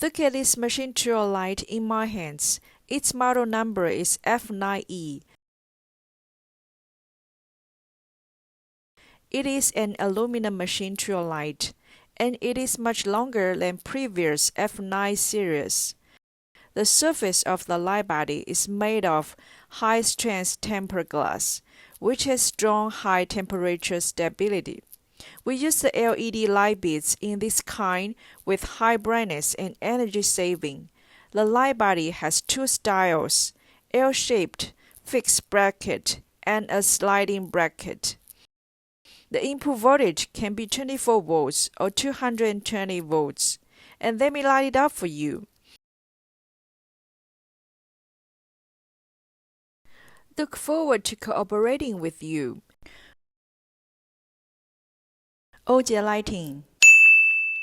Look at this machine tool light in my hands. Its model number is F9E. It is an aluminum machine tool light, and it is much longer than previous F9 series. The surface of the light body is made of high-strength tempered glass, which has strong high-temperature stability. We use the LED light beads in this kind with high brightness and energy saving. The light body has two styles, L-shaped, fixed bracket, and a sliding bracket. The input voltage can be 24 volts or 220 volts, and let me light it up for you. Look forward to cooperating with you. Oujie Lighting.